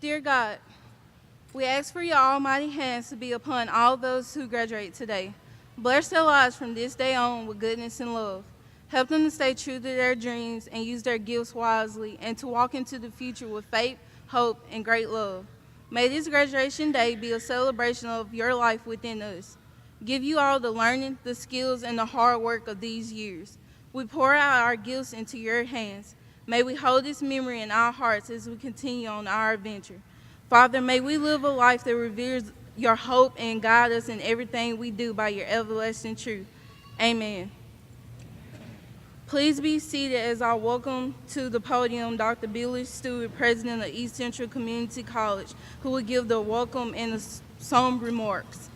Dear God, we ask for your almighty hands to be upon all those who graduate today. Bless their lives from this day on with goodness and love. Help them to stay true to their dreams and use their gifts wisely and to walk into the future with faith, hope, and great love. May this graduation day be a celebration of your life within us. Give you all the learning, the skills, and the hard work of these years. We pour out our gifts into your hands. May we hold this memory in our hearts as we continue on our adventure. Father, may we live a life that reveres your hope and guide us in everything we do by your everlasting truth. Amen. Please be seated as I welcome to the podium Dr. Billy Stewart, President of East Central Community College, who will give the welcome and the some remarks.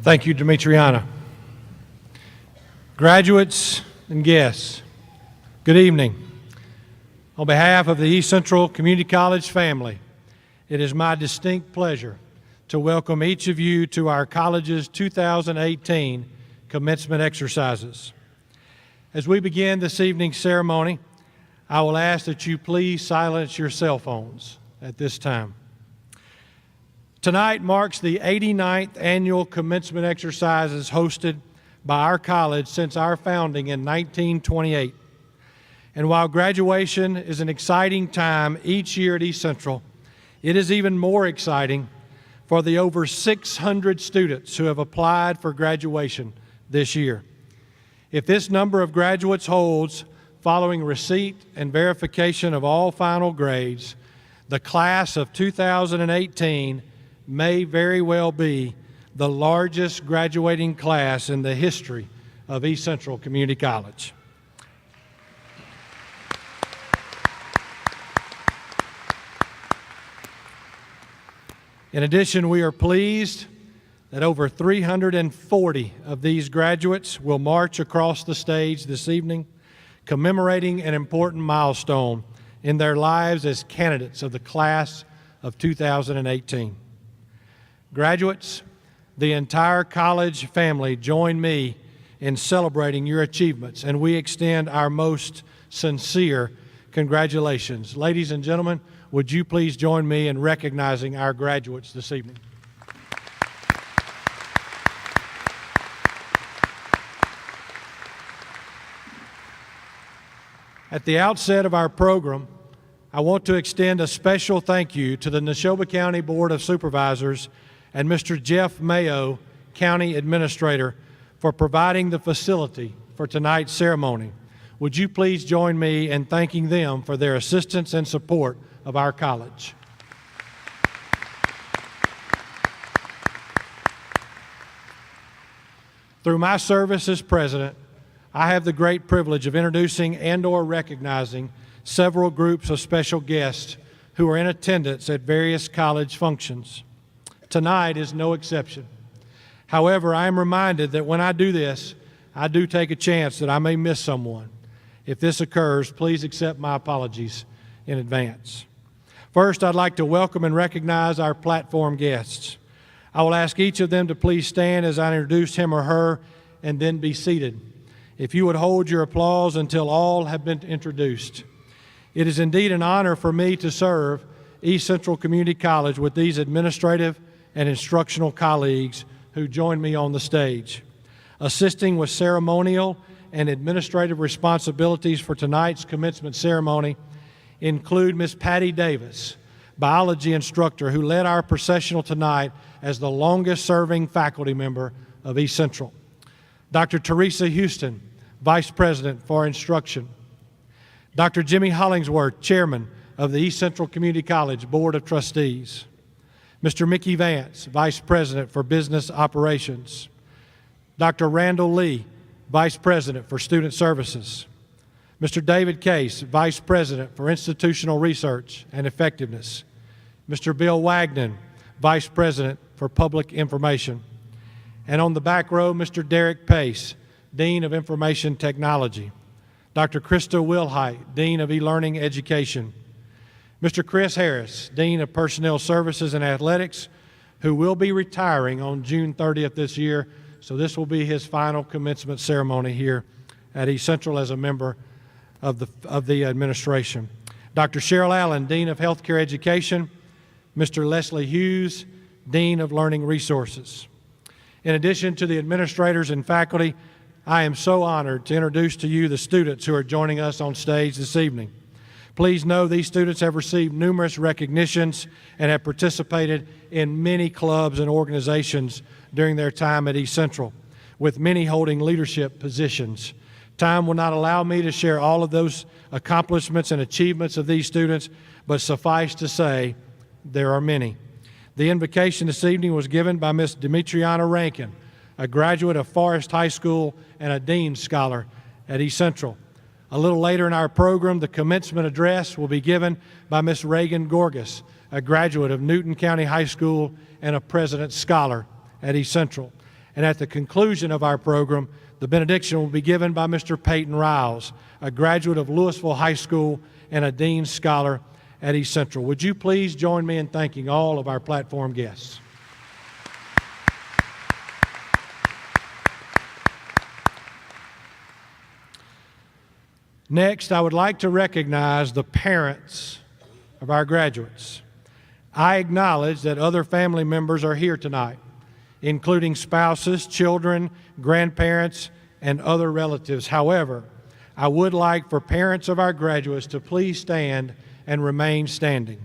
Thank you, Demetriana. Graduates and guests, good evening. On behalf of the East Central Community College family, it is my distinct pleasure to welcome each of you to our college's 2018 commencement exercises. As we begin this evening's ceremony, I will ask that you please silence your cell phones at this time. Tonight marks the 89th annual commencement exercises hosted by our college since our founding in 1928. And while graduation is an exciting time each year at East Central, it is even more exciting for the over 600 students who have applied for graduation this year. If this number of graduates holds following receipt and verification of all final grades, the class of 2018 may very well be the largest graduating class in the history of East Central Community College. In addition, we are pleased that over 340 of these graduates will march across the stage this evening, commemorating an important milestone in their lives as candidates of the class of 2018. Graduates, the entire college family join me in celebrating your achievements, and we extend our most sincere congratulations. Ladies and gentlemen, would you please join me in recognizing our graduates this evening? At the outset of our program, I want to extend a special thank you to the Neshoba County Board of Supervisors and Mr. Jeff Mayo, County Administrator, for providing the facility for tonight's ceremony. Would you please join me in thanking them for their assistance and support of our college. Through my service as president, I have the great privilege of introducing and/or recognizing several groups of special guests who are in attendance at various college functions. Tonight is no exception. However, I am reminded that when I do this, I do take a chance that I may miss someone. If this occurs, please accept my apologies in advance. First, I'd like to welcome and recognize our platform guests. I will ask each of them to please stand as I introduce him or her and then be seated. If you would hold your applause until all have been introduced. It is indeed an honor for me to serve East Central Community College with these administrative and instructional colleagues who join me on the stage. Assisting with ceremonial and administrative responsibilities for tonight's commencement ceremony include Ms. Patty Davis, biology instructor who led our processional tonight as the longest-serving faculty member of East Central. Dr. Teresa Houston, Vice President for Instruction. Dr. Jimmy Hollingsworth, Chairman of the East Central Community College Board of Trustees. Mr. Mickey Vance, Vice President for Business Operations. Dr. Randall Lee, Vice President for Student Services. Mr. David Case, Vice President for Institutional Research and Effectiveness. Mr. Bill Wagnon, Vice President for Public Information. And on the back row, Mr. Derek Pace, Dean of Information Technology. Dr. Krista Wilhite, Dean of E-Learning Education. Mr. Chris Harris, Dean of Personnel Services and Athletics, who will be retiring on June 30th this year, so this will be his final commencement ceremony here at East Central as a member of the administration. Dr. Cheryl Allen, Dean of Healthcare Education, Mr. Leslie Hughes, Dean of Learning Resources. In addition to the administrators and faculty, I am so honored to introduce to you the students who are joining us on stage this evening. Please know these students have received numerous recognitions and have participated in many clubs and organizations during their time at East Central, with many holding leadership positions. Time will not allow me to share all of those accomplishments and achievements of these students, but suffice to say, there are many. The invocation this evening was given by Ms. Demetriana Rankin, a graduate of Forest High School and a Dean Scholar at East Central. A little later in our program, the commencement address will be given by Ms. Reagan Gorgas, a graduate of Newton County High School and a President's Scholar at East Central. And at the conclusion of our program, the benediction will be given by Mr. Peyton Riles, a graduate of Louisville High School and a Dean Scholar at East Central. Would you please join me in thanking all of our platform guests? Next, I would like to recognize the parents of our graduates. I acknowledge that other family members are here tonight, including spouses, children, grandparents, and other relatives. However, I would like for parents of our graduates to please stand and remain standing.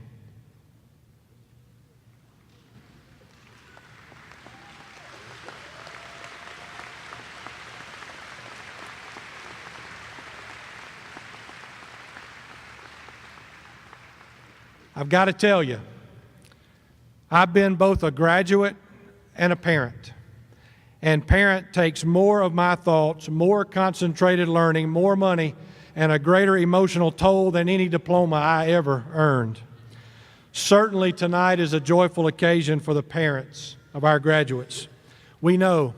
I've got to tell you, I've been both a graduate and a parent. And parent takes more of my thoughts, more concentrated learning, more money, and a greater emotional toll than any diploma I ever earned. Certainly tonight is a joyful occasion for the parents of our graduates. We know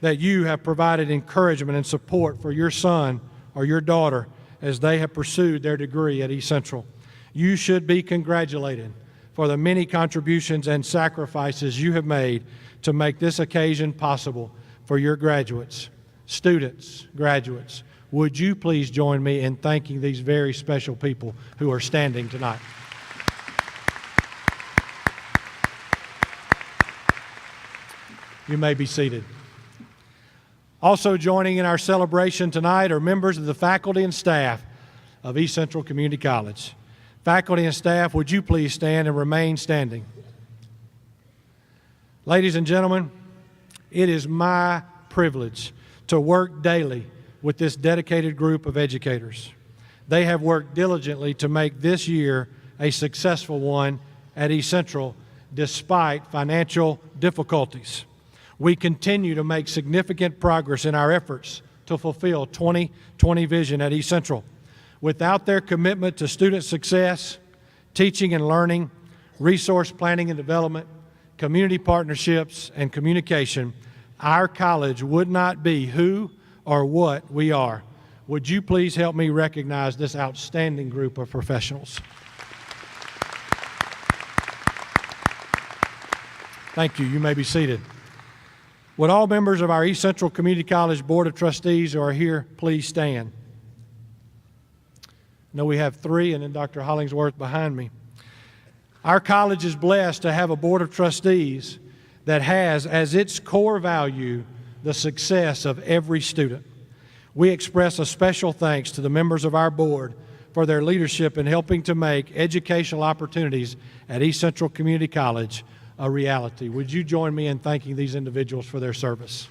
that you have provided encouragement and support for your son or your daughter as they have pursued their degree at East Central. You should be congratulated for the many contributions and sacrifices you have made to make this occasion possible for your graduates. Students, graduates, would you please join me in thanking these very special people who are standing tonight? You may be seated. Also joining in our celebration tonight are members of the faculty and staff of East Central Community College. Faculty and staff, would you please stand and remain standing? Ladies and gentlemen, it is my privilege to work daily with this dedicated group of educators. They have worked diligently to make this year a successful one at East Central despite financial difficulties. We continue to make significant progress in our efforts to fulfill 2020 vision at East Central. Without their commitment to student success, teaching and learning, resource planning and development, community partnerships, and communication, our college would not be who or what we are. Would you please help me recognize this outstanding group of professionals? Thank you. You may be seated. Would all members of our East Central Community College Board of Trustees who are here please stand? I know we have three, and then Dr. Hollingsworth behind me. Our college is blessed to have a Board of Trustees that has as its core value the success of every student. We express a special thanks to the members of our board for their leadership in helping to make educational opportunities at East Central Community College a reality. Would you join me in thanking these individuals for their service?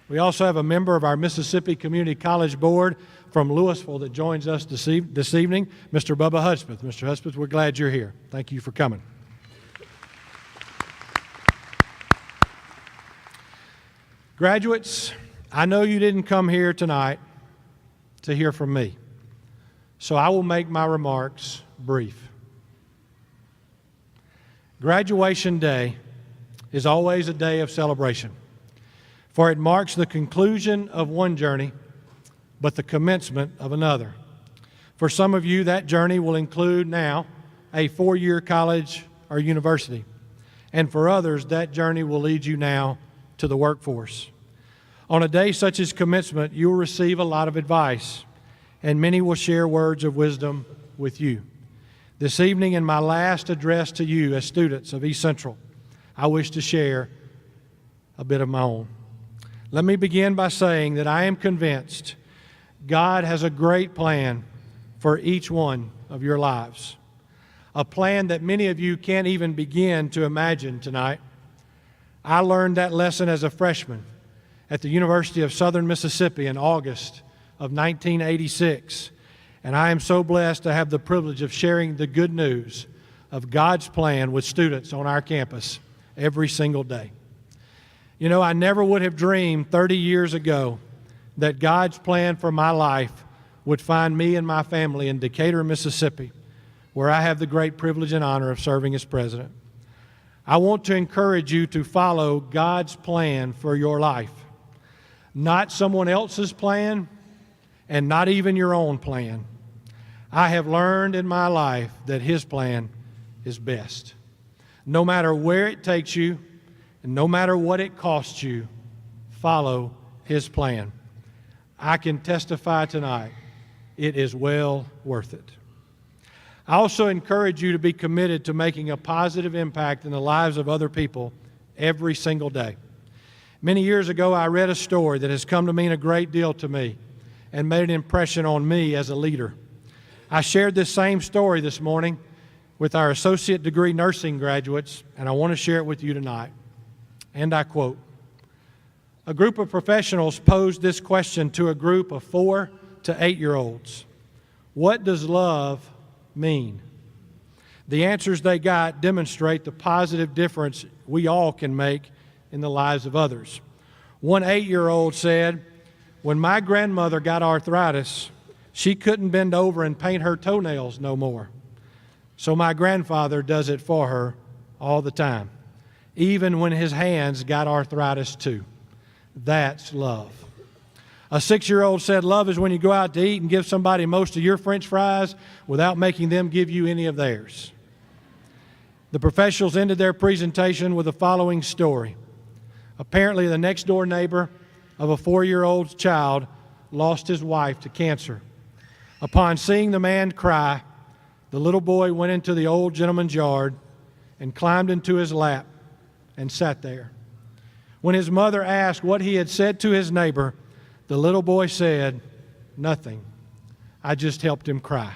We also have a member of our Mississippi Community College Board from Louisville that joins us this evening, Mr. Bubba Hudspeth. Mr. Hudspeth, we're glad you're here. Thank you for coming. Graduates, I know you didn't come here tonight to hear from me, so I will make my remarks brief. Graduation day is always a day of celebration, for it marks the conclusion of one journey, but the commencement of another. For some of you, that journey will include now a four-year college or university. And for others, that journey will lead you now to the workforce. On a day such as commencement, you will receive a lot of advice, and many will share words of wisdom with you. This evening, in my last address to you as students of East Central, I wish to share a bit of my own. Let me begin by saying that I am convinced God has a great plan for each one of your lives, a plan that many of you can't even begin to imagine tonight. I learned that lesson as a freshman at the University of Southern Mississippi in August of 1986, and I am so blessed to have the privilege of sharing the good news of God's plan with students on our campus every single day. You know, I never would have dreamed 30 years ago that God's plan for my life would find me and my family in Decatur, Mississippi, where I have the great privilege and honor of serving as president. I want to encourage you to follow God's plan for your life, not someone else's plan, and not even your own plan. I have learned in my life that His plan is best. No matter where it takes you, and no matter what it costs you, follow His plan. I can testify tonight, it is well worth it. I also encourage you to be committed to making a positive impact in the lives of other people every single day. Many years ago, I read a story that has come to mean a great deal to me and made an impression on me as a leader. I shared this same story this morning with our associate degree nursing graduates, and I want to share it with you tonight. And I quote, "A group of professionals posed this question to a group of 4 to 8-year-olds. What does love mean? The answers they got demonstrate the positive difference we all can make in the lives of others. One 8-year-old said, when my grandmother got arthritis, she couldn't bend over and paint her toenails no more. So my grandfather does it for her all the time, even when his hands got arthritis too. That's love. A 6-year-old said, love is when you go out to eat and give somebody most of your French fries without making them give you any of theirs." The professionals ended their presentation with the following story. Apparently, the next door neighbor of a 4-year-old child lost his wife to cancer. Upon seeing the man cry, the little boy went into the old gentleman's yard and climbed into his lap and sat there. When his mother asked what he had said to his neighbor, the little boy said, "Nothing. I just helped him cry."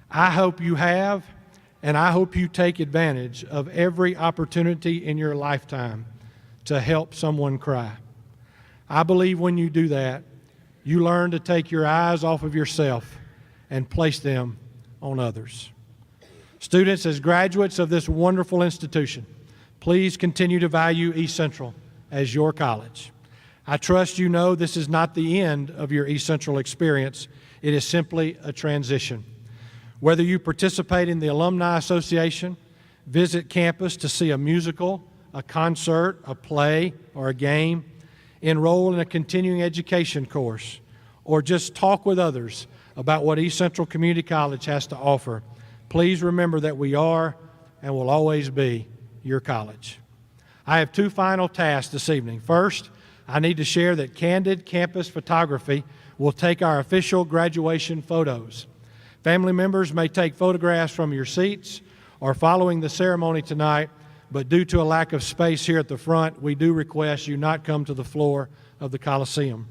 I hope you have, and I hope you take advantage of every opportunity in your lifetime to help someone cry. I believe when you do that, you learn to take your eyes off of yourself and place them on others. Students, as graduates of this wonderful institution, please continue to value East Central as your college. I trust you know this is not the end of your East Central experience. It is simply a transition. Whether you participate in the Alumni Association, visit campus to see a musical, a concert, a play, or a game, enroll in a continuing education course, or just talk with others about what East Central Community College has to offer, please remember that we are and will always be your college. I have 2 final tasks this evening. First, I need to share that Candid Campus Photography will take our official graduation photos. Family members may take photographs from your seats or following the ceremony tonight, but due to a lack of space here at the front, we do request you not come to the floor of the Coliseum.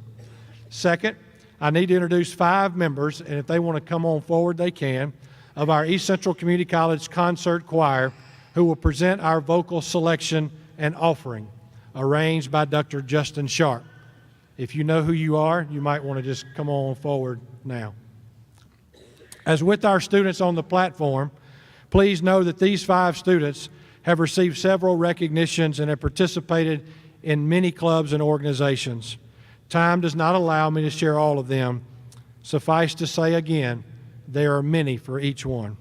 Second, I need to introduce 5 members, and if they want to come on forward, they can, of our East Central Community College Concert Choir, who will present our vocal selection and offering, arranged by Dr. Justin Sharp. If you know who you are, you might want to just come on forward now. As with our students on the platform, please know that these 5 students have received several recognitions and have participated in many clubs and organizations. Time does not allow me to share all of them. Suffice to say again, there are many for each one.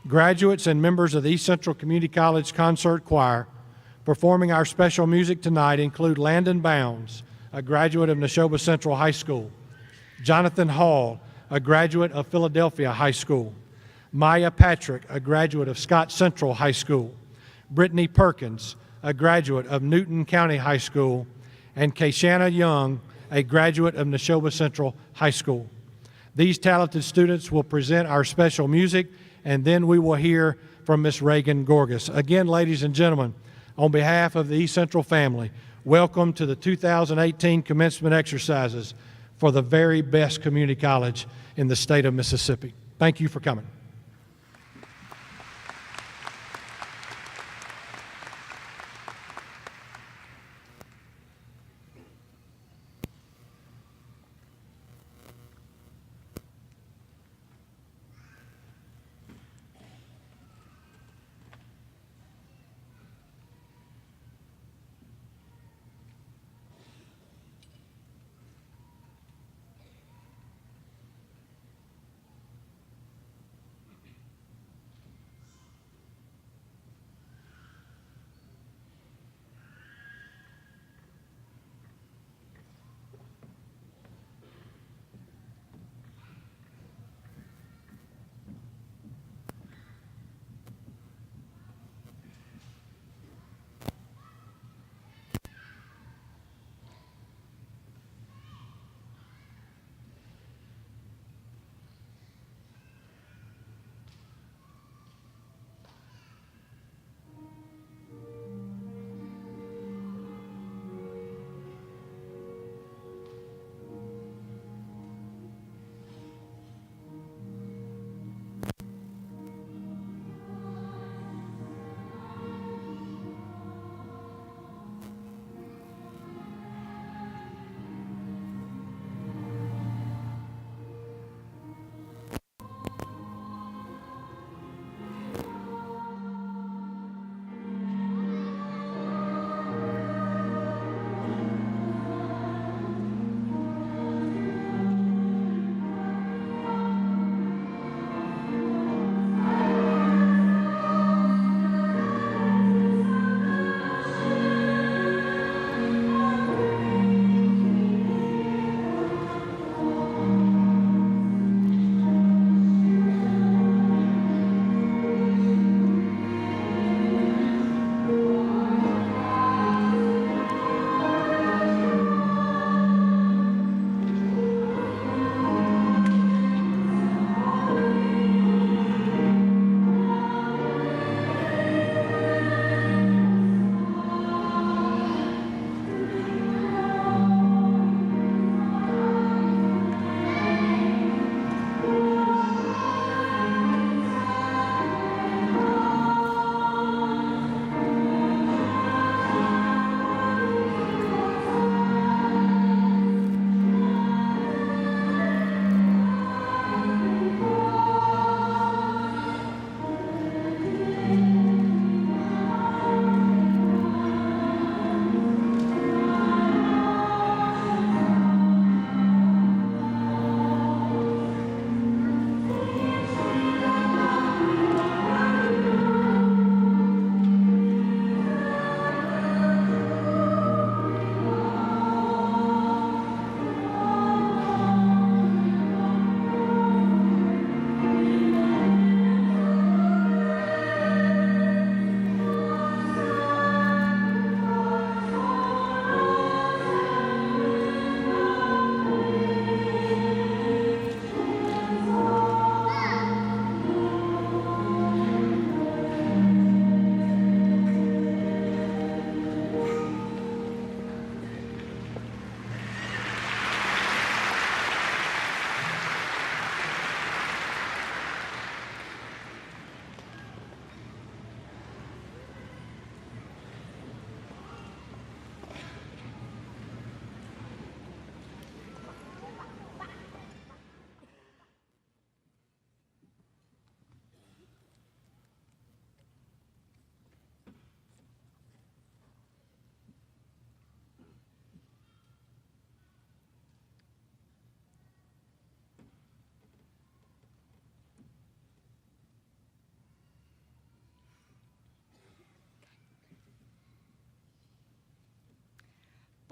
Graduates and members of the East Central Community College Concert Choir performing our special music tonight include Landon Bounds, a graduate of Neshoba Central High School, Jonathan Hall, a graduate of Philadelphia High School, Maya Patrick, a graduate of Scott Central High School, Brittany Perkins, a graduate of Newton County High School, and Kayshanna Young, a graduate of Neshoba Central High School. These talented students will present our special music, and then we will hear from Miss Reagan Gorgas. Again, ladies and gentlemen, on behalf of the East Central family, welcome to the 2018 commencement exercises for the very best community college in the state of Mississippi. Thank you for coming.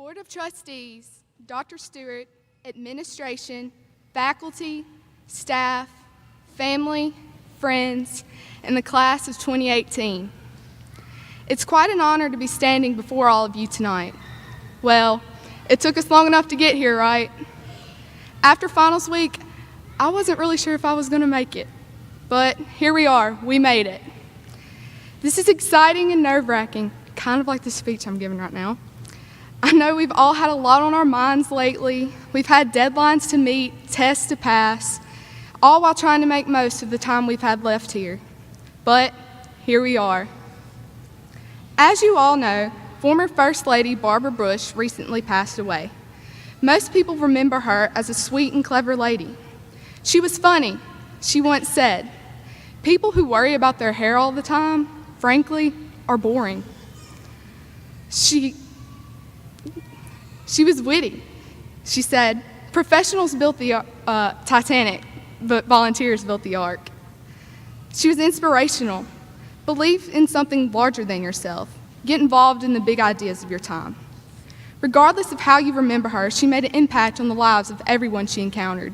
Board of Trustees, Dr. Stewart, administration, faculty, staff, family, friends, and the class of 2018. It's quite an honor to be standing before all of you tonight. Well, It took us long enough to get here, right? After finals week, I wasn't really sure if I was going to make it, but here we are. We made it. This is exciting and nerve-wracking, kind of like the speech I'm giving right now. I know we've all had a lot on our minds lately. We've had deadlines to meet, tests to pass, all while trying to make most of the time we've had left here. But here we are. As you all know, former First Lady Barbara Bush recently passed away. Most people remember her as a sweet and clever lady. She was funny. She once said, "People who worry about their hair all the time, frankly, are boring." She was witty. She said, "Professionals built the Titanic, but volunteers built the Ark." She was inspirational. Believe in something larger than yourself. Get involved in the big ideas of your time. Regardless of how you remember her, she made an impact on the lives of everyone she encountered.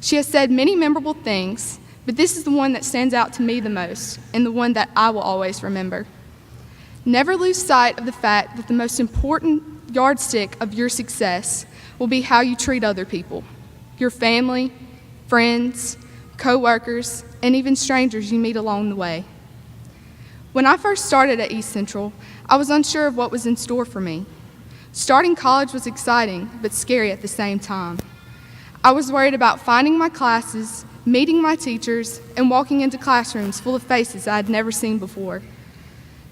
She has said many memorable things, but this is the one that stands out to me the most, and the one that I will always remember. Never lose sight of the fact that the most important yardstick of your success will be how you treat other people, your family, friends, co-workers, and even strangers you meet along the way. When I first started at East Central, I was unsure of what was in store for me. Starting college was exciting, but scary at the same time. I was worried about finding my classes, meeting my teachers, and walking into classrooms full of faces I had never seen before.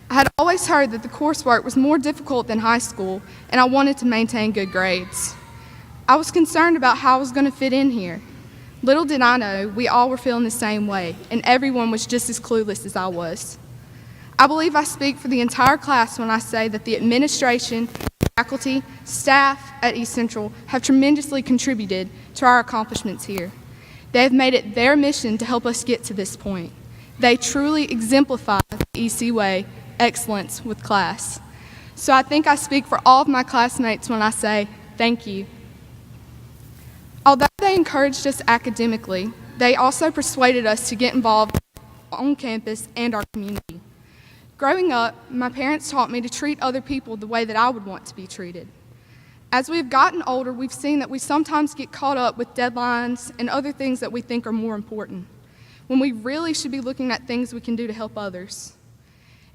I had always heard that the coursework was more difficult than high school, and I wanted to maintain good grades. I was concerned about how I was going to fit in here. Little did I know, we all were feeling the same way, and everyone was just as clueless as I was. I believe I speak for the entire class when I say that the administration, faculty, staff at East Central have tremendously contributed to our accomplishments here. They have made it their mission to help us get to this point. They truly exemplify the EC way, excellence with class. So I think I speak for all of my classmates when I say thank you. Although they encouraged us academically, they also persuaded us to get involved on campus and our community. Growing up, my parents taught me to treat other people the way that I would want to be treated. As we have gotten older, we've seen that we sometimes get caught up with deadlines and other things that we think are more important, when we really should be looking at things we can do to help others.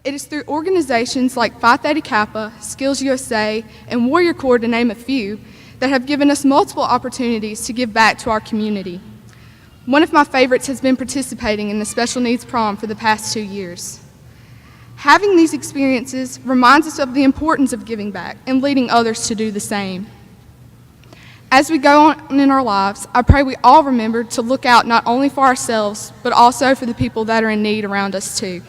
It is through organizations like Phi Theta Kappa, Skills USA, and Warrior Corps, to name a few, that have given us multiple opportunities to give back to our community. One of my favorites has been participating in the Special Needs Prom for the past 2 years. Having these experiences reminds us of the importance of giving back and leading others to do the same. As we go on in our lives, I pray we all remember to look out not only for ourselves, but also for the people that are in need around us too.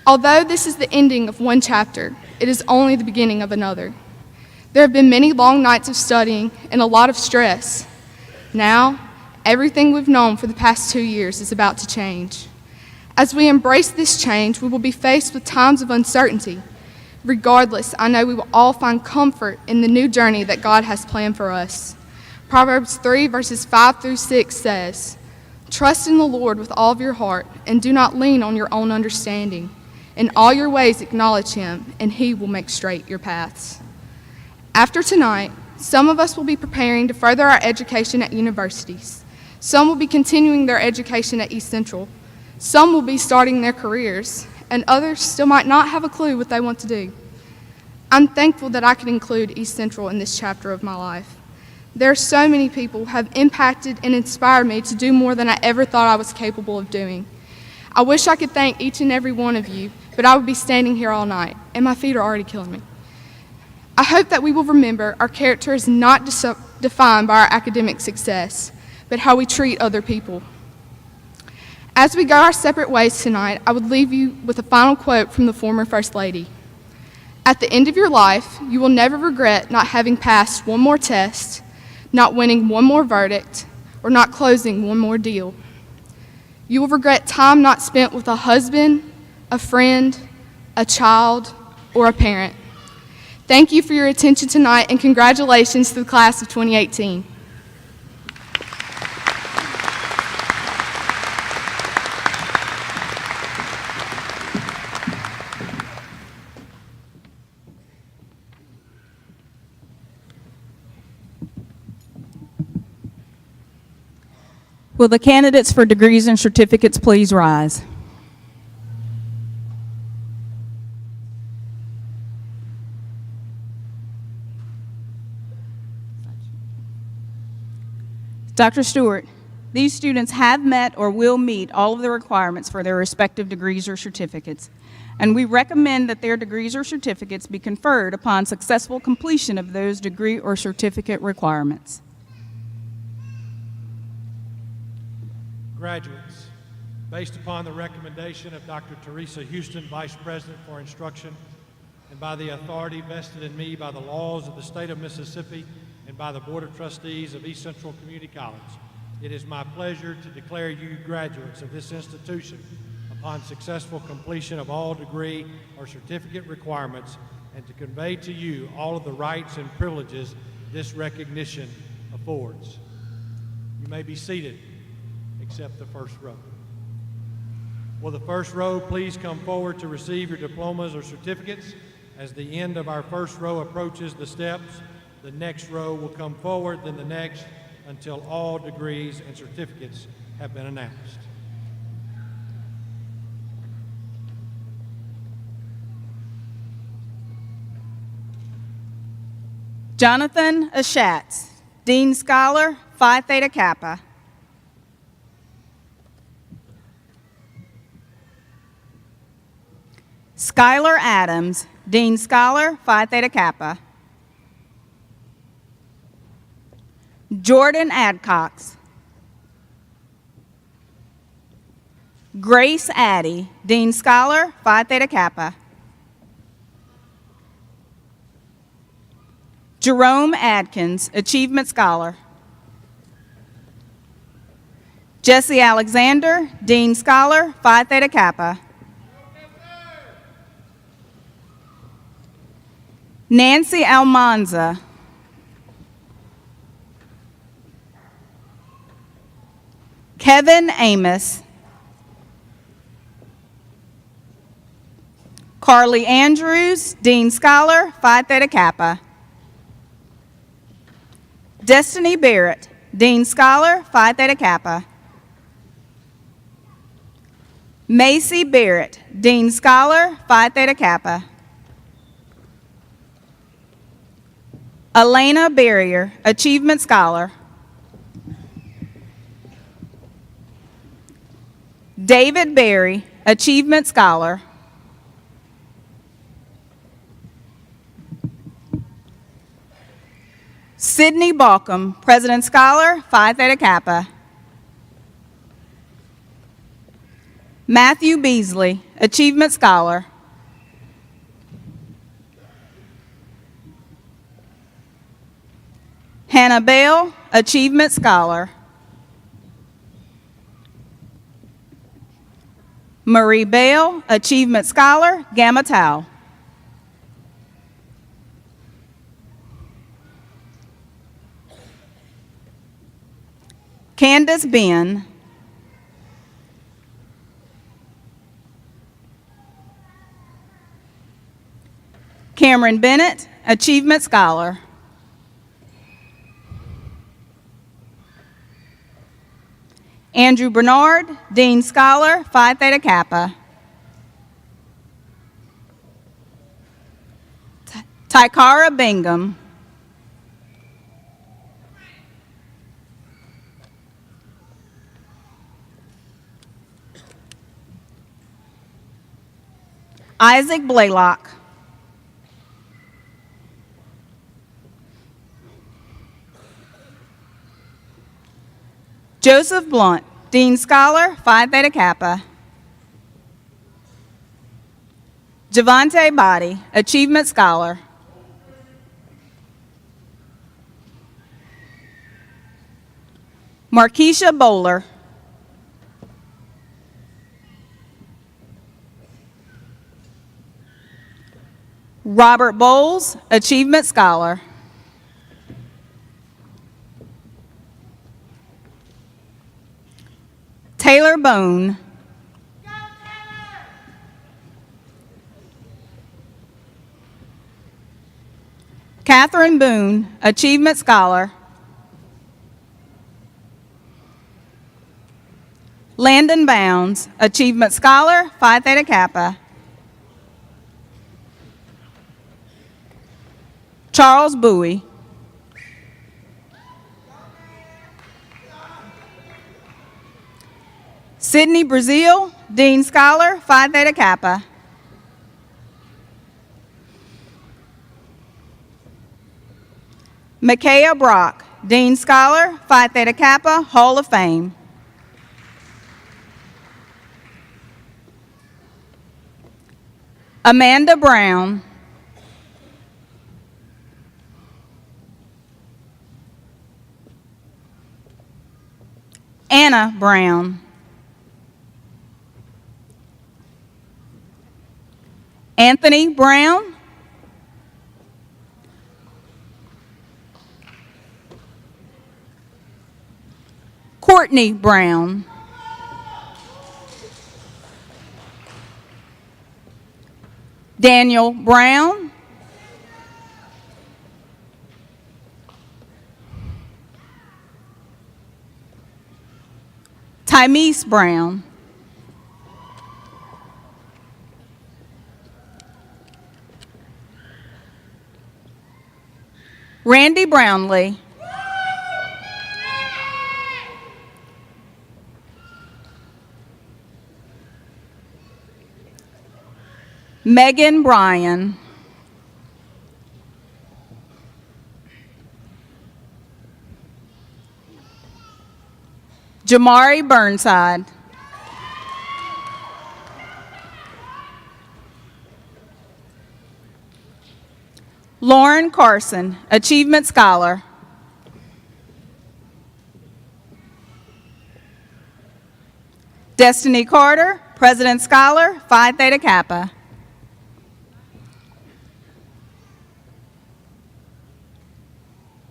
Although this is the ending of one chapter, it is only the beginning of another. There have been many long nights of studying and a lot of stress. Now, everything we've known for the past 2 years is about to change. As we embrace this change, we will be faced with times of uncertainty. Regardless, I know we will all find comfort in the new journey that God has planned for us. Proverbs 3, verses 5 through 6 says, "Trust in the Lord with all of your heart, and do not lean on your own understanding. In all your ways acknowledge him, and he will make straight your paths." After tonight, some of us will be preparing to further our education at universities. Some will be continuing their education at East Central. Some will be starting their careers, and others still might not have a clue what they want to do. I'm thankful that I could include East Central in this chapter of my life. There are so many people who have impacted and inspired me to do more than I ever thought I was capable of doing. I wish I could thank each and every one of you, but I would be standing here all night, and my feet are already killing me. I hope that we will remember our character is not defined by our academic success, but how we treat other people. As we go our separate ways tonight, I would leave you with a final quote from the former First Lady. "At the end of your life, you will never regret not having passed one more test, not winning one more verdict, or not closing one more deal. You will regret time not spent with a husband, a friend, a child, or a parent." Thank you for your attention tonight, and congratulations to the class of 2018. Will the candidates for degrees and certificates please rise? Dr. Stewart, these students have met or will meet all of the requirements for their respective degrees or certificates, and we recommend that their degrees or certificates be conferred upon successful completion of those degree or certificate requirements. Graduates, based upon the recommendation of Dr. Teresa Houston, Vice President for Instruction, and by the authority vested in me by the laws of the state of Mississippi and by the Board of Trustees of East Central Community College, it is my pleasure to declare you graduates of this institution upon successful completion of all degree or certificate requirements, and to convey to you all of the rights and privileges this recognition affords. You may be seated, except the first row. Will the first row please come forward to receive your diplomas or certificates? As the end of our first row approaches the steps, the next row will come forward, then the next, until all degrees and certificates have been announced. Jonathan Ashatz, Dean Scholar, Phi Theta Kappa. Skylar Adams, Dean Scholar, Phi Theta Kappa. Jordan Adcox. Grace Addy, Dean Scholar, Phi Theta Kappa. Jerome Adkins, Achievement Scholar. Jesse Alexander, Dean Scholar, Phi Theta Kappa. Nancy Almanza. Kevin Amos. Carly Andrews, Dean Scholar, Phi Theta Kappa. Destiny Barrett, Dean Scholar, Phi Theta Kappa. Macy Barrett, Dean Scholar, Phi Theta Kappa. Elena Barrier, Achievement Scholar. David Berry, Achievement Scholar. Sydney Balcom, President Scholar, Phi Theta Kappa. Matthew Beasley, Achievement Scholar. Hannah Bell, Achievement Scholar. Marie Bell, Achievement Scholar, Gamma Tau. Candace Ben. Cameron Bennett, Achievement Scholar. Andrew Bernard, Dean Scholar, Phi Theta Kappa. Tykara Bingham. Isaac Blaylock. Joseph Blunt, Dean Scholar, Phi Theta Kappa. Javante Body, Achievement Scholar. Markeisha Bowler. Robert Bowles, Achievement Scholar. Taylor Bone. Catherine Boone, Achievement Scholar. Landon Bounds, Achievement Scholar, Phi Theta Kappa. Charles Bowie. Sydney Brazil, Dean Scholar, Phi Theta Kappa. Micaiah Brock, Dean Scholar, Phi Theta Kappa, Hall of Fame. Amanda Brown. Anna Brown. Anthony Brown. Courtney Brown. Daniel Brown. Tymeese Brown. Randy Brownlee. Megan Bryan. Jamari Burnside. Lauren Carson, Achievement Scholar. Destiny Carter, President Scholar, Phi Theta Kappa.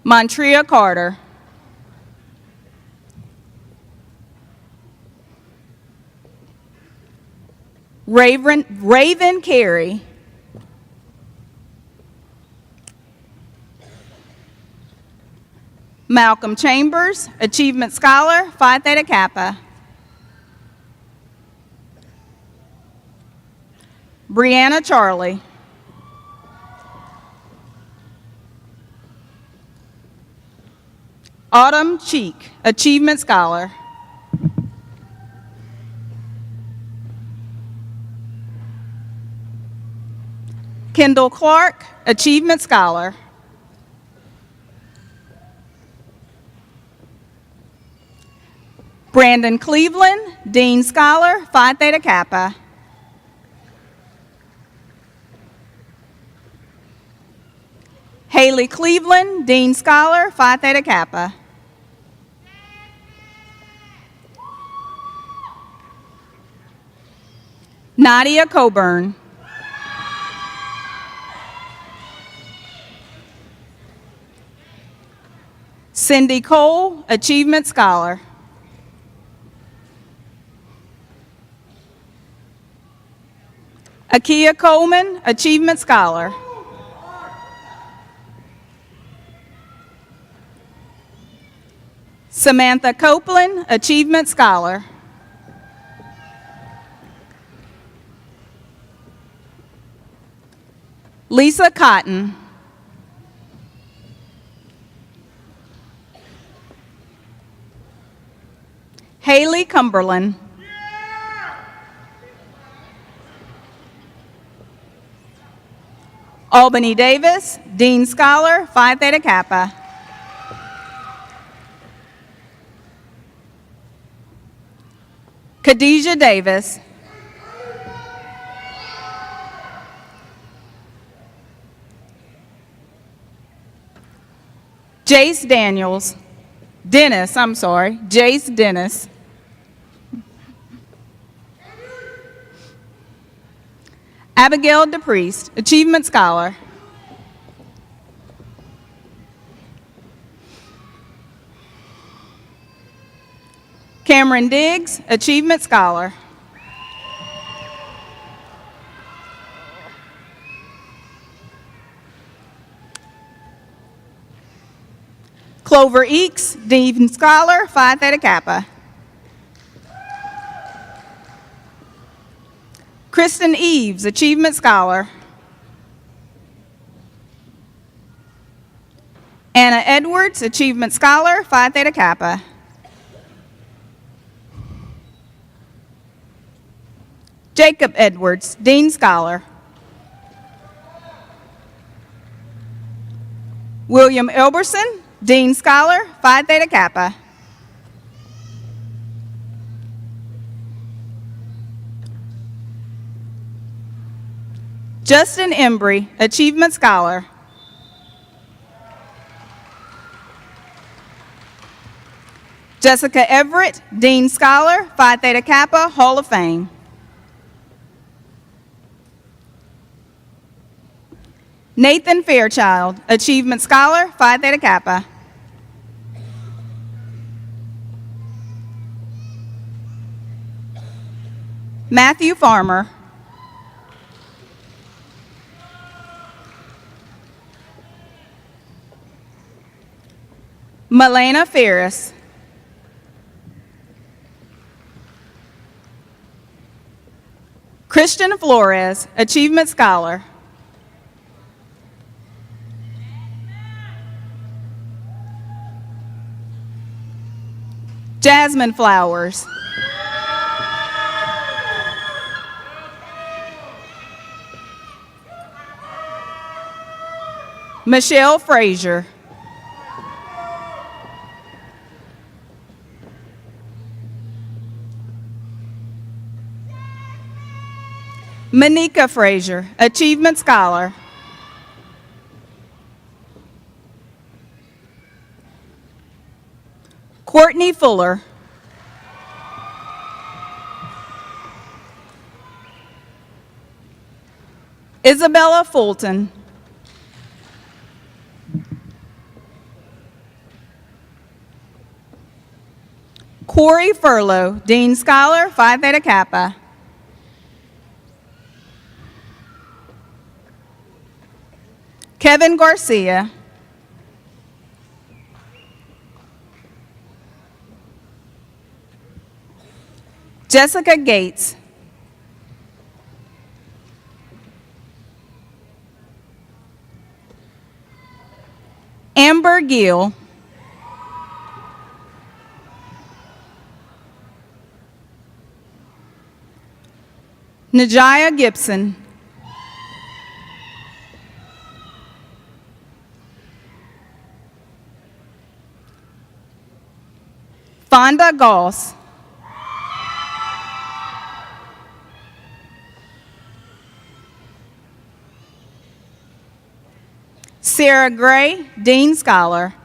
Montria Carter. Raven Carey. Malcolm Chambers, Achievement Scholar, Phi Theta Kappa. Brianna Charlie. Autumn Cheek, Achievement Scholar. Kendall Clark, Achievement Scholar. Brandon Cleveland, Dean Scholar, Phi Theta Kappa. Haley Cleveland, Dean Scholar, Phi Theta Kappa. Nadia Coburn. Cindy Cole, Achievement Scholar. Akia Coleman, Achievement Scholar. Samantha Copeland, Achievement Scholar. Lisa Cotton. Haley Cumberland. Albany Davis, Dean Scholar, Phi Theta Kappa. Khadijah Davis. Jace Daniels. Jace Dennis. Abigail DePriest, Achievement Scholar. Cameron Diggs, Achievement Scholar. Clover Eakes, Dean Scholar, Phi Theta Kappa. Kristen Eves, Achievement Scholar. Anna Edwards, Achievement Scholar, Phi Theta Kappa. Jacob Edwards, Dean Scholar. William Elberson, Dean Scholar, Phi Theta Kappa. Justin Embry, Achievement Scholar. Jessica Everett, Dean Scholar, Phi Theta Kappa, Hall of Fame. Nathan Fairchild, Achievement Scholar, Phi Theta Kappa. Matthew Farmer. Melena Ferris. Christian Flores, Achievement Scholar. Jasmine Flowers. Michelle Frazier. Manika Frazier, Achievement Scholar. Courtney Fuller. Isabella Fulton. Corey Furlow, Dean Scholar, Phi Theta Kappa. Kevin Garcia. Jessica Gates. Amber Gill. Najaya Gibson. Fonda Goss. Sarah Gray, Dean Scholar.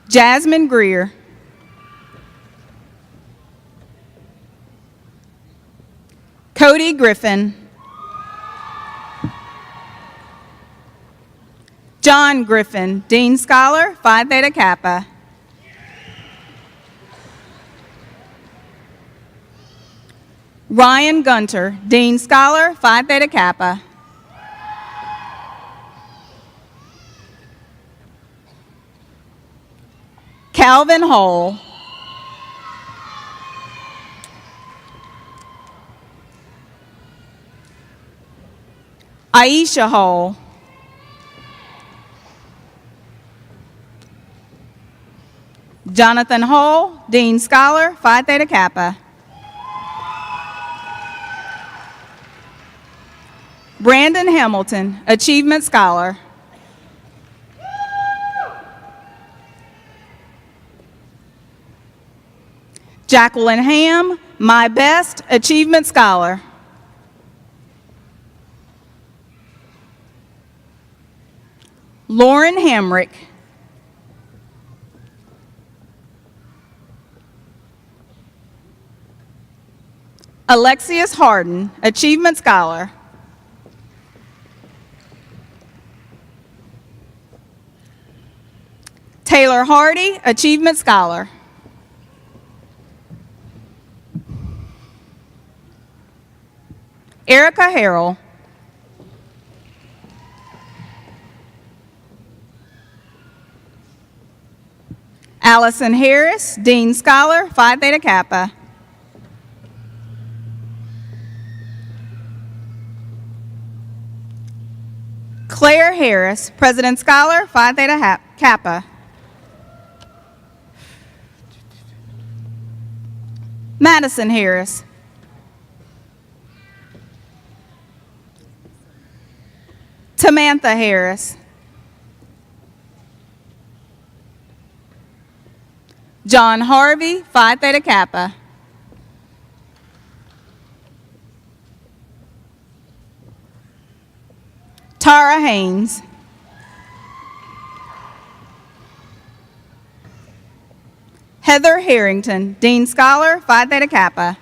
Jasmine Greer. Cody Griffin. John Griffin, Dean Scholar, Phi Theta Kappa. Ryan Gunter, Dean Scholar, Phi Theta Kappa. Calvin Hall. Aisha Hall. Jonathan Hall, Dean Scholar, Phi Theta Kappa. Brandon Hamilton, Achievement Scholar. Jacqueline Ham, My Best, Achievement Scholar. Lauren Hamrick. Alexius Harden, Achievement Scholar. Taylor Hardy, Achievement Scholar. Erica Harrell. Allison Harris, Dean Scholar, Phi Theta Kappa. Claire Harris, President Scholar, Phi Theta Kappa. Madison Harris. Tamantha Harris. John Harvey, Phi Theta Kappa. Tara Haynes. Heather Harrington, Dean Scholar, Phi Theta Kappa.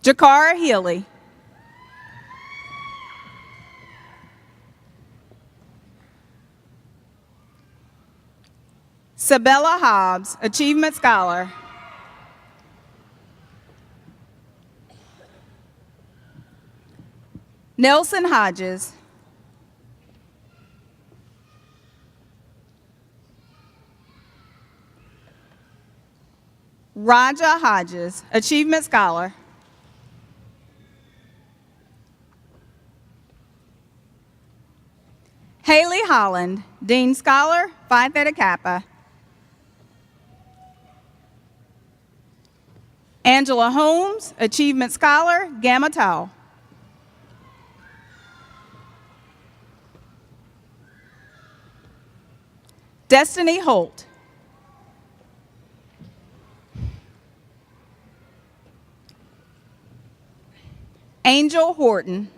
Jakara Healy. Sabella Hobbs, Achievement Scholar. Nelson Hodges. Raja Hodges, Achievement Scholar. Haley Holland, Dean Scholar, Phi Theta Kappa. Angela Holmes, Achievement Scholar, Gamma Tau. Destiny Holt. Angel Horton.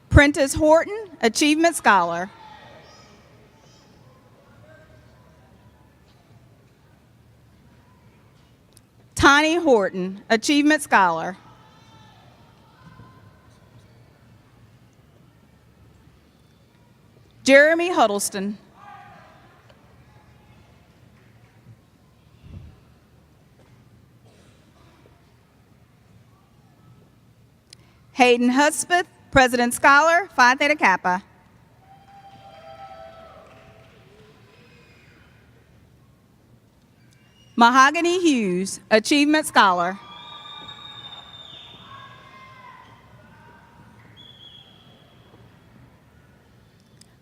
Prentice Horton, Achievement Scholar. Tani Horton, Achievement Scholar. Jeremy Huddleston. Hayden Hudspeth, President Scholar, Phi Theta Kappa. Mahogany Hughes, Achievement Scholar.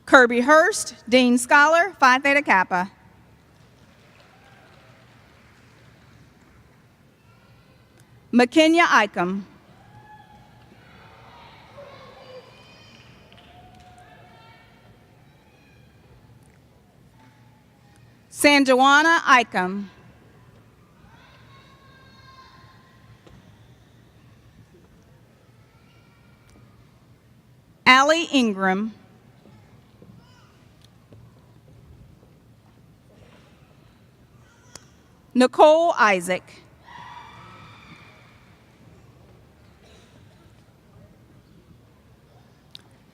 Kirby Hurst, Dean Scholar, Phi Theta Kappa. McKenya Icom. Sanjuana Icom. Allie Ingram. Nicole Isaac.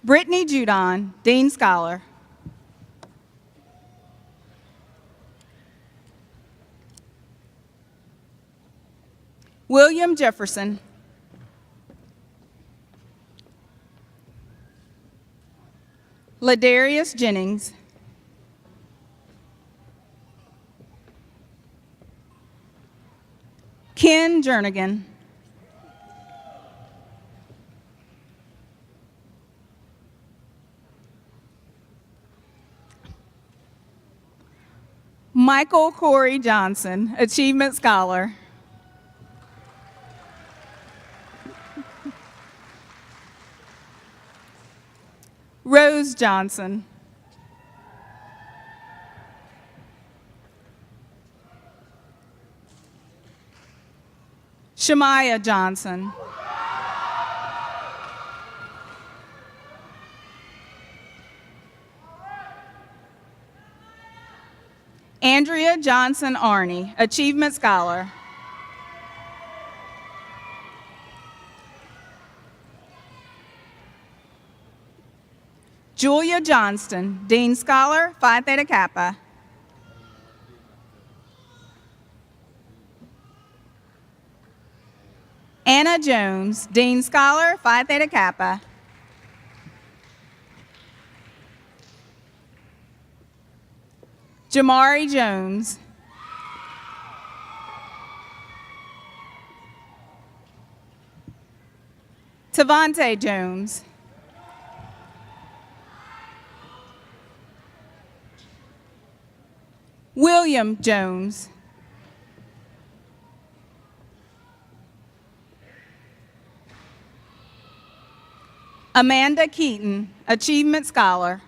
Brittany Judon, Dean Scholar. William Jefferson. Ladarius Jennings. Ken Jernigan. Michael Corey Johnson, Achievement Scholar. Rose Johnson. Shemaiah Johnson. Andrea Johnson Arney, Achievement Scholar. Julia Johnston, Dean Scholar, Phi Theta Kappa. Anna Jones, Dean Scholar, Phi Theta Kappa. Jamari Jones. Tavante Jones. William Jones. Amanda Keaton, Achievement Scholar.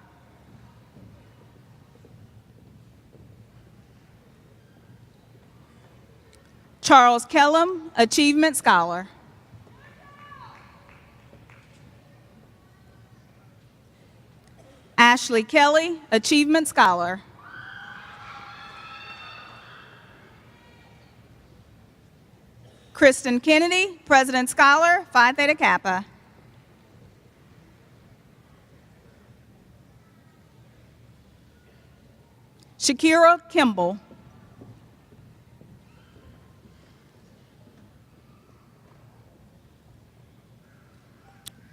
Charles Kellum, Achievement Scholar. Ashley Kelly, Achievement Scholar. Kristen Kennedy, President Scholar, Phi Theta Kappa. Shakira Kimball.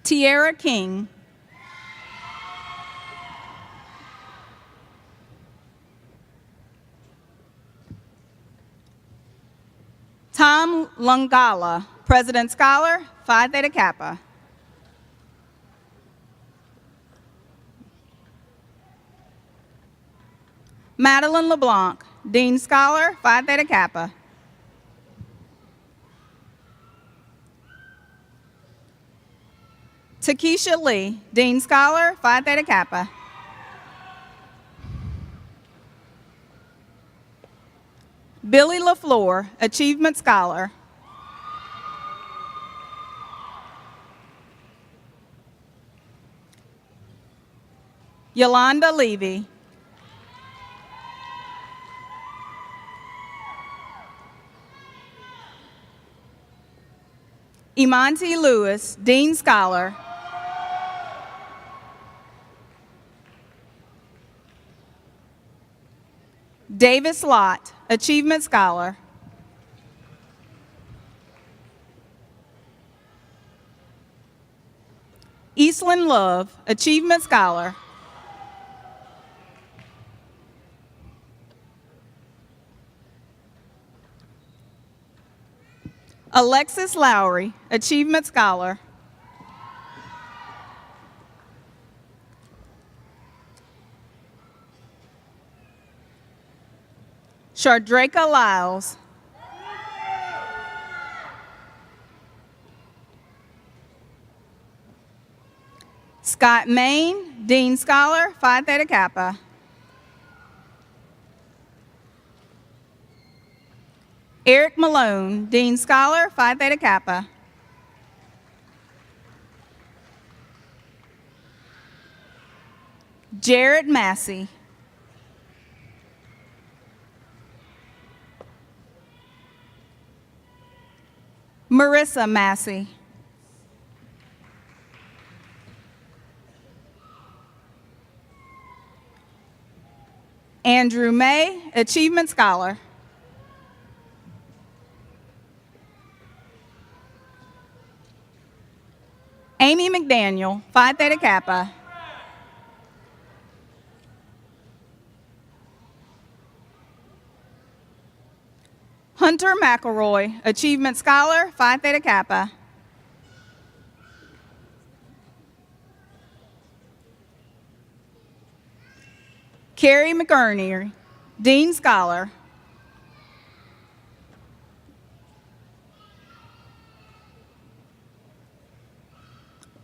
Tierra King. Tom Lungala, President Scholar, Phi Theta Kappa. Madeline LeBlanc, Dean Scholar, Phi Theta Kappa. Takesha Lee, Dean Scholar, Phi Theta Kappa. Billy LaFleur, Achievement Scholar. Yolanda Levy. Imanti Lewis, Dean Scholar. Davis Lott, Achievement Scholar. Eastland Love, Achievement Scholar. Alexis Lowry, Achievement Scholar. Shardraka Lyles. Scott Main, Dean Scholar, Phi Theta Kappa. Eric Malone, Dean Scholar, Phi Theta Kappa. Jared Massey. Marissa Massey. Andrew May, Achievement Scholar. Amy McDaniel, Phi Theta Kappa. Hunter McElroy, Achievement Scholar, Phi Theta Kappa. Carrie McInerney, Dean Scholar.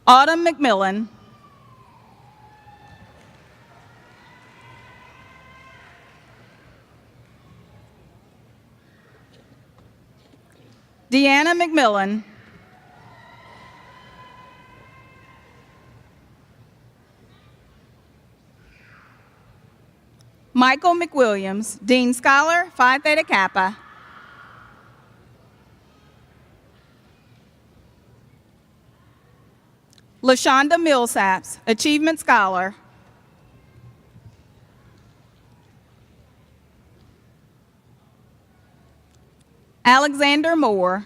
Autumn McMillan. Deanna McMillan. Michael McWilliams, Dean Scholar, Phi Theta Kappa. LaShonda Millsaps, Achievement Scholar. Alexander Moore.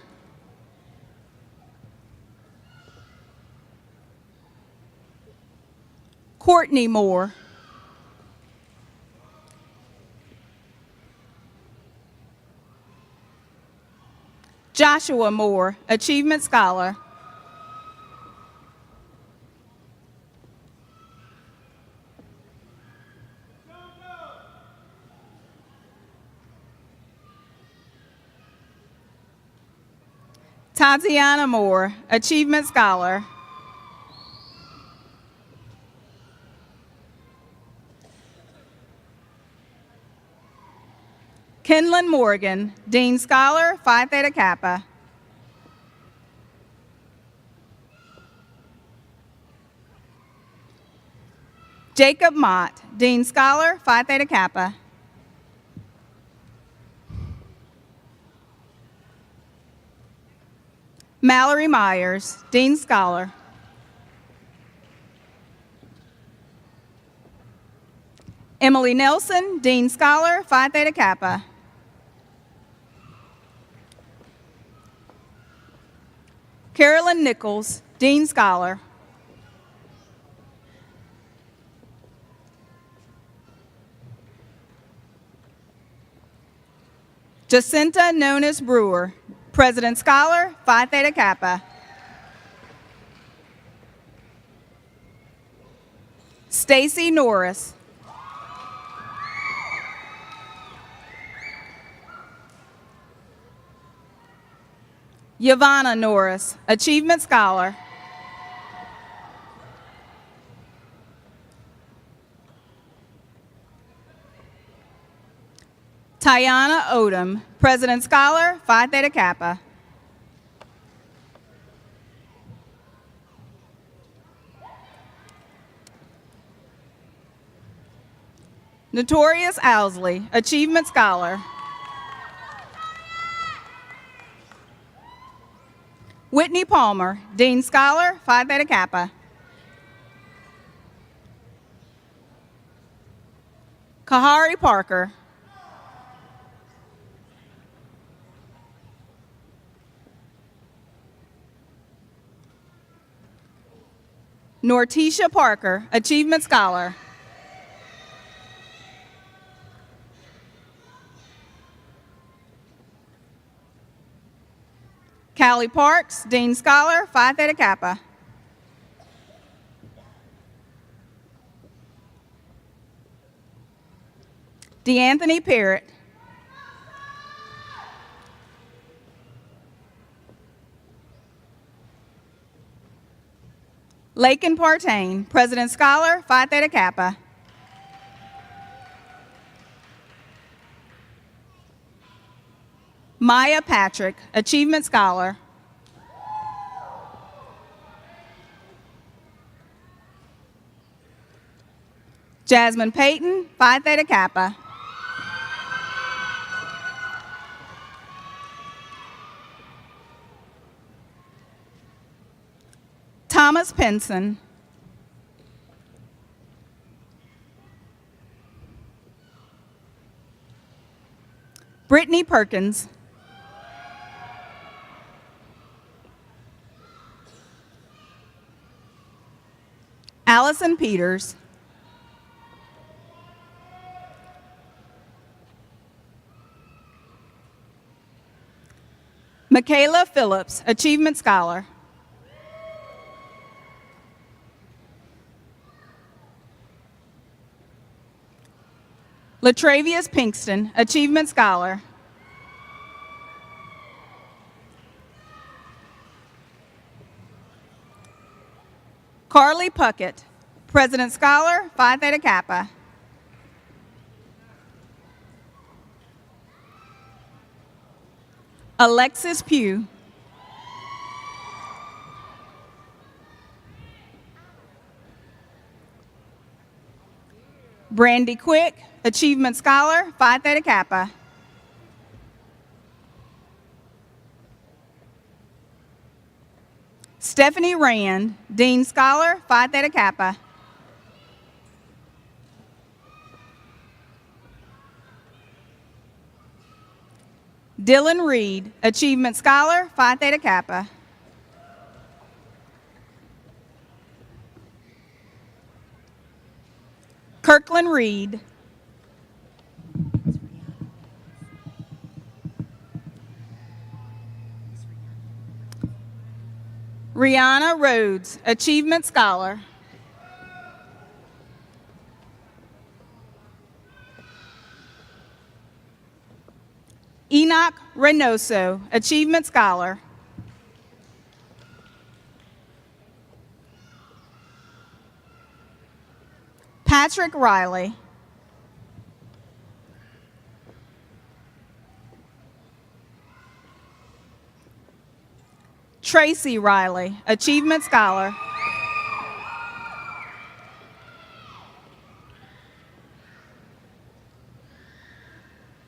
Courtney Moore. Joshua Moore, Achievement Scholar. Tatiana Moore, Achievement Scholar. Kenlon Morgan, Dean Scholar, Phi Theta Kappa. Jacob Mott, Dean Scholar, Phi Theta Kappa. Mallory Myers, Dean Scholar. Emily Nelson, Dean Scholar, Phi Theta Kappa. Carolyn Nichols, Dean Scholar. Jacinta Nonis Brewer, President Scholar, Phi Theta Kappa. Stacy Norris. Yvonne Norris, Achievement Scholar. Tiana Odom, President Scholar, Phi Theta Kappa. Notorious Owsley, Achievement Scholar. Whitney Palmer, Dean Scholar, Phi Theta Kappa. Kahari Parker. Nortisha Parker, Achievement Scholar. Callie Parks, Dean Scholar, Phi Theta Kappa. DeAnthony Parrott. Lakin Partain, President Scholar, Phi Theta Kappa. Maya Patrick, Achievement Scholar. Jasmine Payton, Phi Theta Kappa. Thomas Pinson. Brittany Perkins. Allison Peters. Michaela Phillips, Achievement Scholar. Latravius Pinkston, Achievement Scholar. Carly Puckett, President Scholar, Phi Theta Kappa. Alexis Pugh. Brandy Quick, Achievement Scholar, Phi Theta Kappa. Stephanie Rand, Dean Scholar, Phi Theta Kappa. Dylan Reed, Achievement Scholar, Phi Theta Kappa. Kirkland Reed. Rihanna Rhodes, Achievement Scholar. Enoch Reynoso, Achievement Scholar. Patrick Riley. Tracy Riley, Achievement Scholar.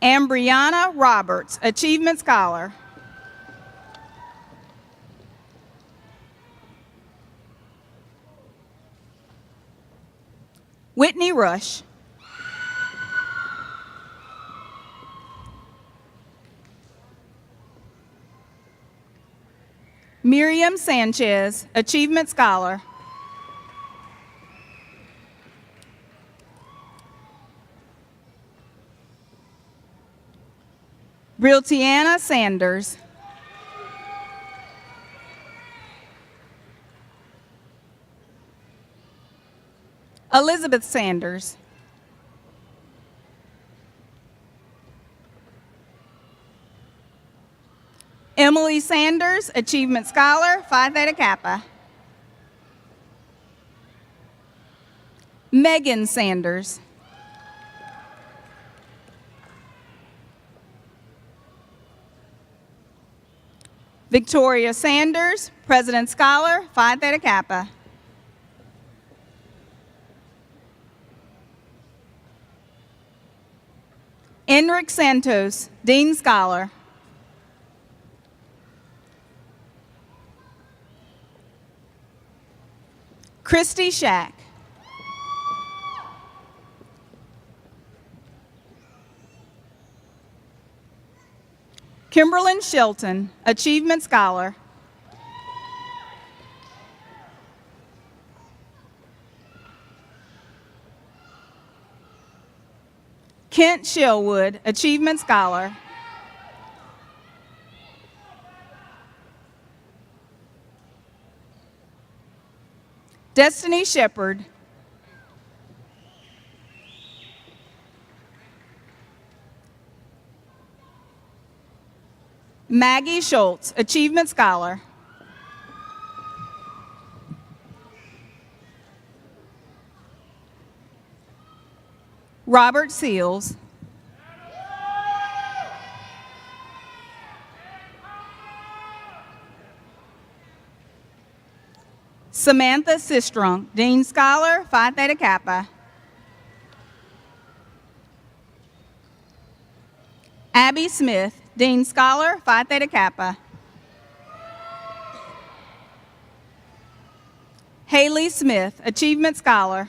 Ambriana Roberts, Achievement Scholar. Whitney Rush. Miriam Sanchez, Achievement Scholar. Briltiana Sanders. Elizabeth Sanders. Emily Sanders, Achievement Scholar, Phi Theta Kappa. Megan Sanders. Victoria Sanders, President Scholar, Phi Theta Kappa. Enric Santos, Dean Scholar. Christy Shack. Kimberlyn Shelton, Achievement Scholar. Kent Shellwood, Achievement Scholar. Destiny Shepard. Maggie Schultz, Achievement Scholar. Robert Seals. Samantha Sistrunk, Dean Scholar, Phi Theta Kappa. Abby Smith, Dean Scholar, Phi Theta Kappa. Haley Smith, Achievement Scholar.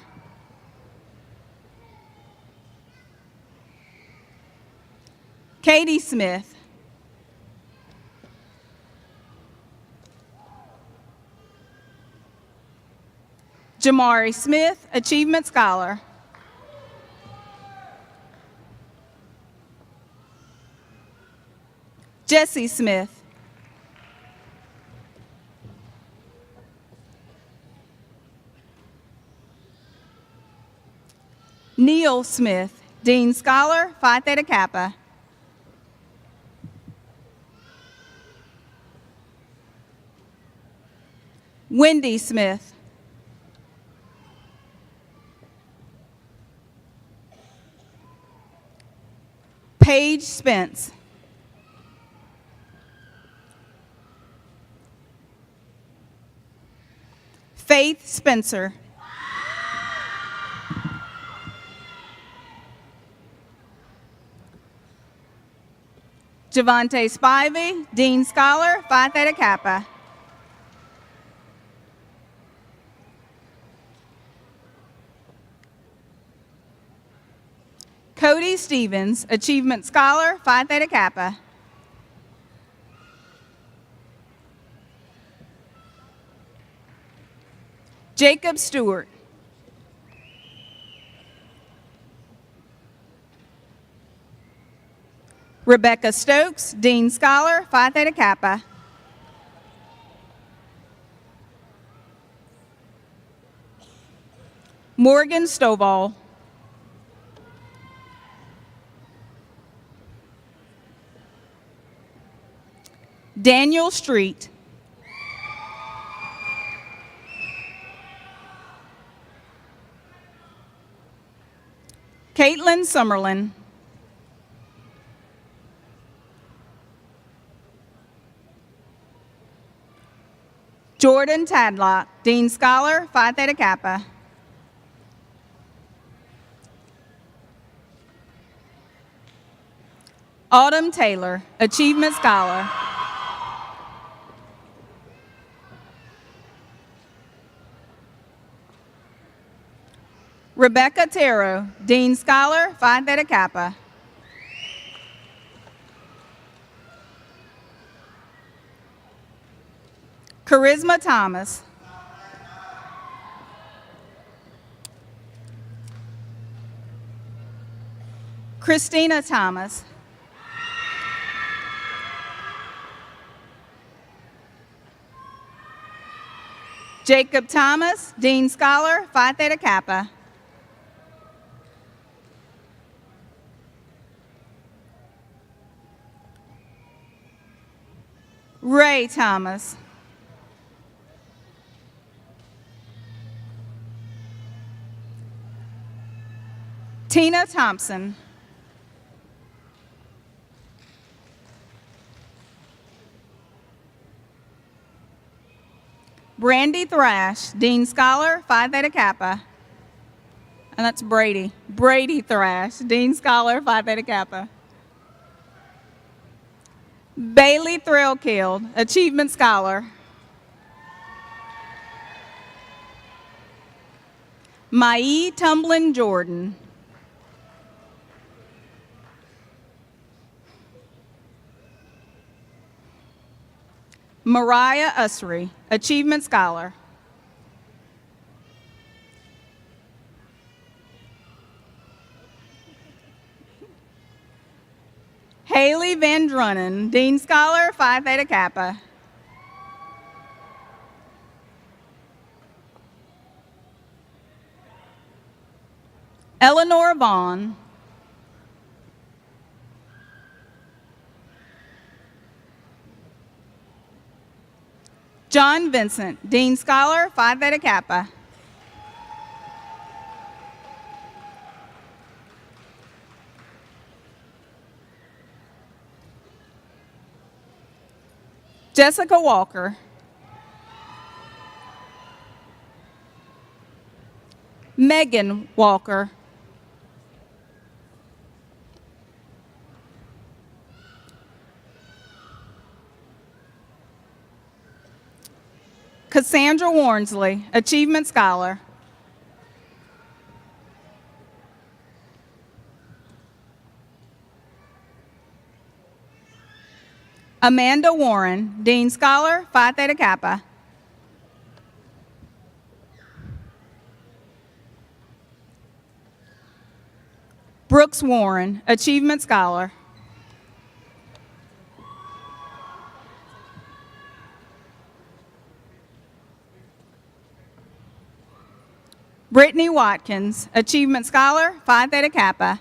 Katie Smith. Jamari Smith, Achievement Scholar. Jesse Smith. Neil Smith, Dean Scholar, Phi Theta Kappa. Wendy Smith. Paige Spence. Faith Spencer. Javante Spivey, Dean Scholar, Phi Theta Kappa. Cody Stevens, Achievement Scholar, Phi Theta Kappa. Jacob Stewart. Rebecca Stokes, Dean Scholar, Phi Theta Kappa. Morgan Stovall. Daniel Street. Caitlin Summerlin. Jordan Tadlock, Dean Scholar, Phi Theta Kappa. Autumn Taylor, Achievement Scholar. Rebecca Taro, Dean Scholar, Phi Theta Kappa. Charisma Thomas. Christina Thomas. Jacob Thomas, Dean Scholar, Phi Theta Kappa. Ray Thomas. Tina Thompson. Brandy Thrash, Dean Scholar, Phi Theta Kappa. And that's Brady. Brady Thrash, Dean Scholar, Phi Theta Kappa. Bailey Threlkeld, Achievement Scholar. Mai Tumblin Jordan. Mariah Usry, Achievement Scholar. Haley Van Drunnen, Dean Scholar, Phi Theta Kappa. Eleanor Vaughn. John Vincent, Dean Scholar, Phi Theta Kappa. Jessica Walker. Megan Walker. Cassandra Warnsley, Achievement Scholar. Amanda Warren, Dean Scholar, Phi Theta Kappa. Brooks Warren, Achievement Scholar. Brittany Watkins, Achievement Scholar, Phi Theta Kappa.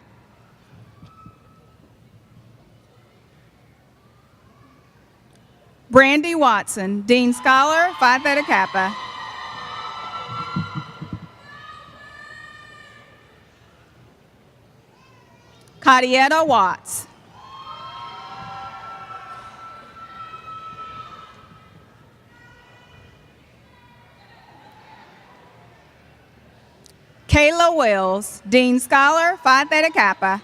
Brandy Watson, Dean Scholar, Phi Theta Kappa. Cadietta Watts. Kayla Wells, Dean Scholar, Phi Theta Kappa.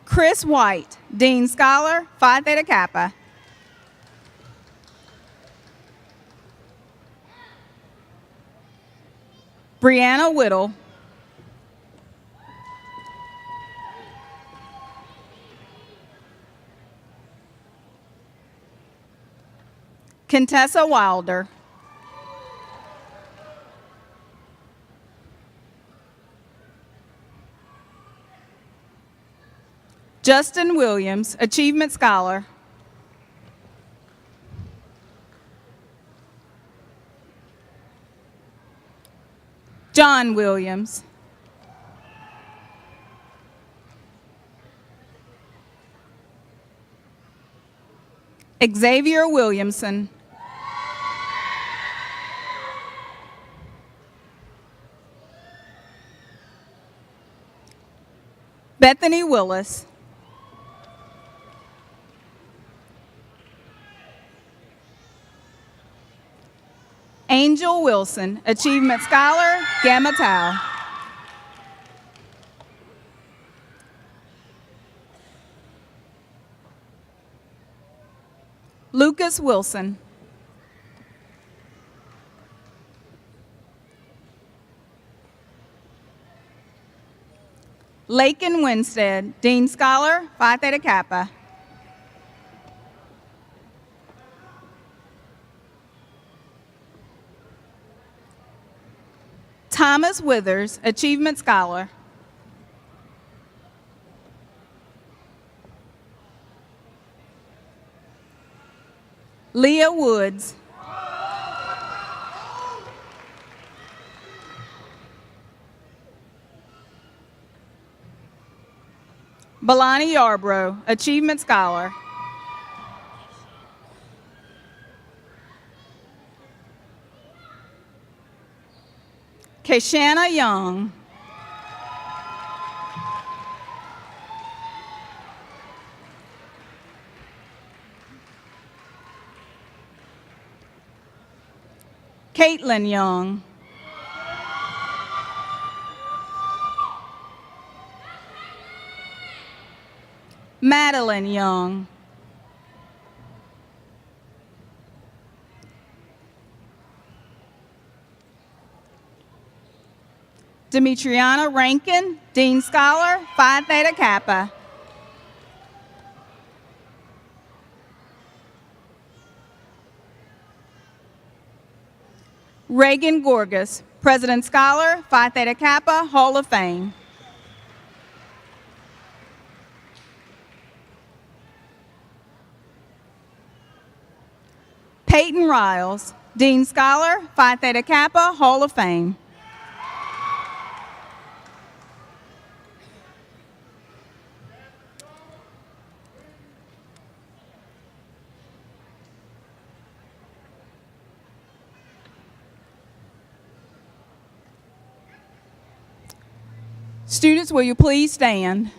Chris White, Dean Scholar, Phi Theta Kappa. Brianna Whittle. Contessa Wilder. Justin Williams, Achievement Scholar. John Williams. Xavier Williamson. Bethany Willis. Angel Wilson, Achievement Scholar, Gamma Tau. Lucas Wilson. Lakin Winstead, Dean Scholar, Phi Theta Kappa. Thomas Withers, Achievement Scholar. Leah Woods. Balani Yarbrough, Achievement Scholar. Keshana Young. Caitlin Young. Madeline Young. Demetriana Rankin, Dean Scholar, Phi Theta Kappa. Reagan Gorgas, President Scholar, Phi Theta Kappa, Hall of Fame. Peyton Riles, Dean Scholar, Phi Theta Kappa, Hall of Fame. Students, will you please stand?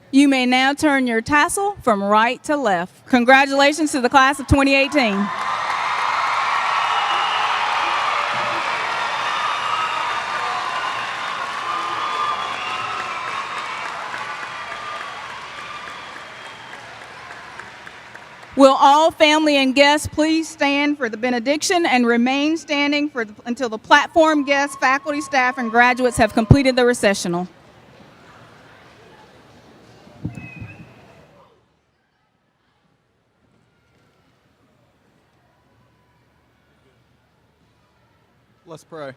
You may now turn your tassel from right to left. Congratulations to the class of 2018. Will all family and guests please stand for the benediction and remain standing until the platform guests, faculty, staff, and graduates have completed the recessional. Let's pray.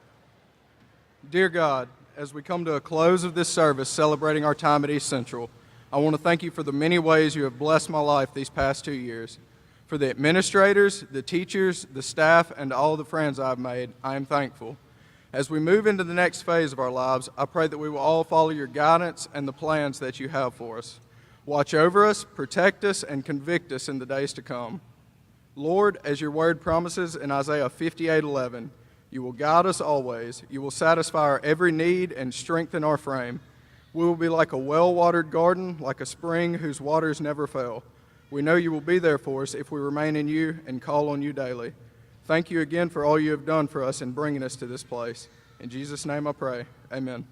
Dear God, as we come to a close of this service celebrating our time at East Central, I want to thank you for the many ways you have blessed my life these past 2 years. For the administrators, the teachers, the staff, and all the friends I've made, I am thankful. As we move into the next phase of our lives, I pray that we will all follow your guidance and the plans that you have for us. Watch over us, protect us, and convict us in the days to come. Lord, as your word promises in Isaiah 58:11, you will guide us always. You will satisfy our every need and strengthen our frame. We will be like a well-watered garden, like a spring whose waters never fail. We know you will be there for us if we remain in you and call on you daily. Thank you again for all you have done for us in bringing us to this place. In Jesus' name I pray, amen.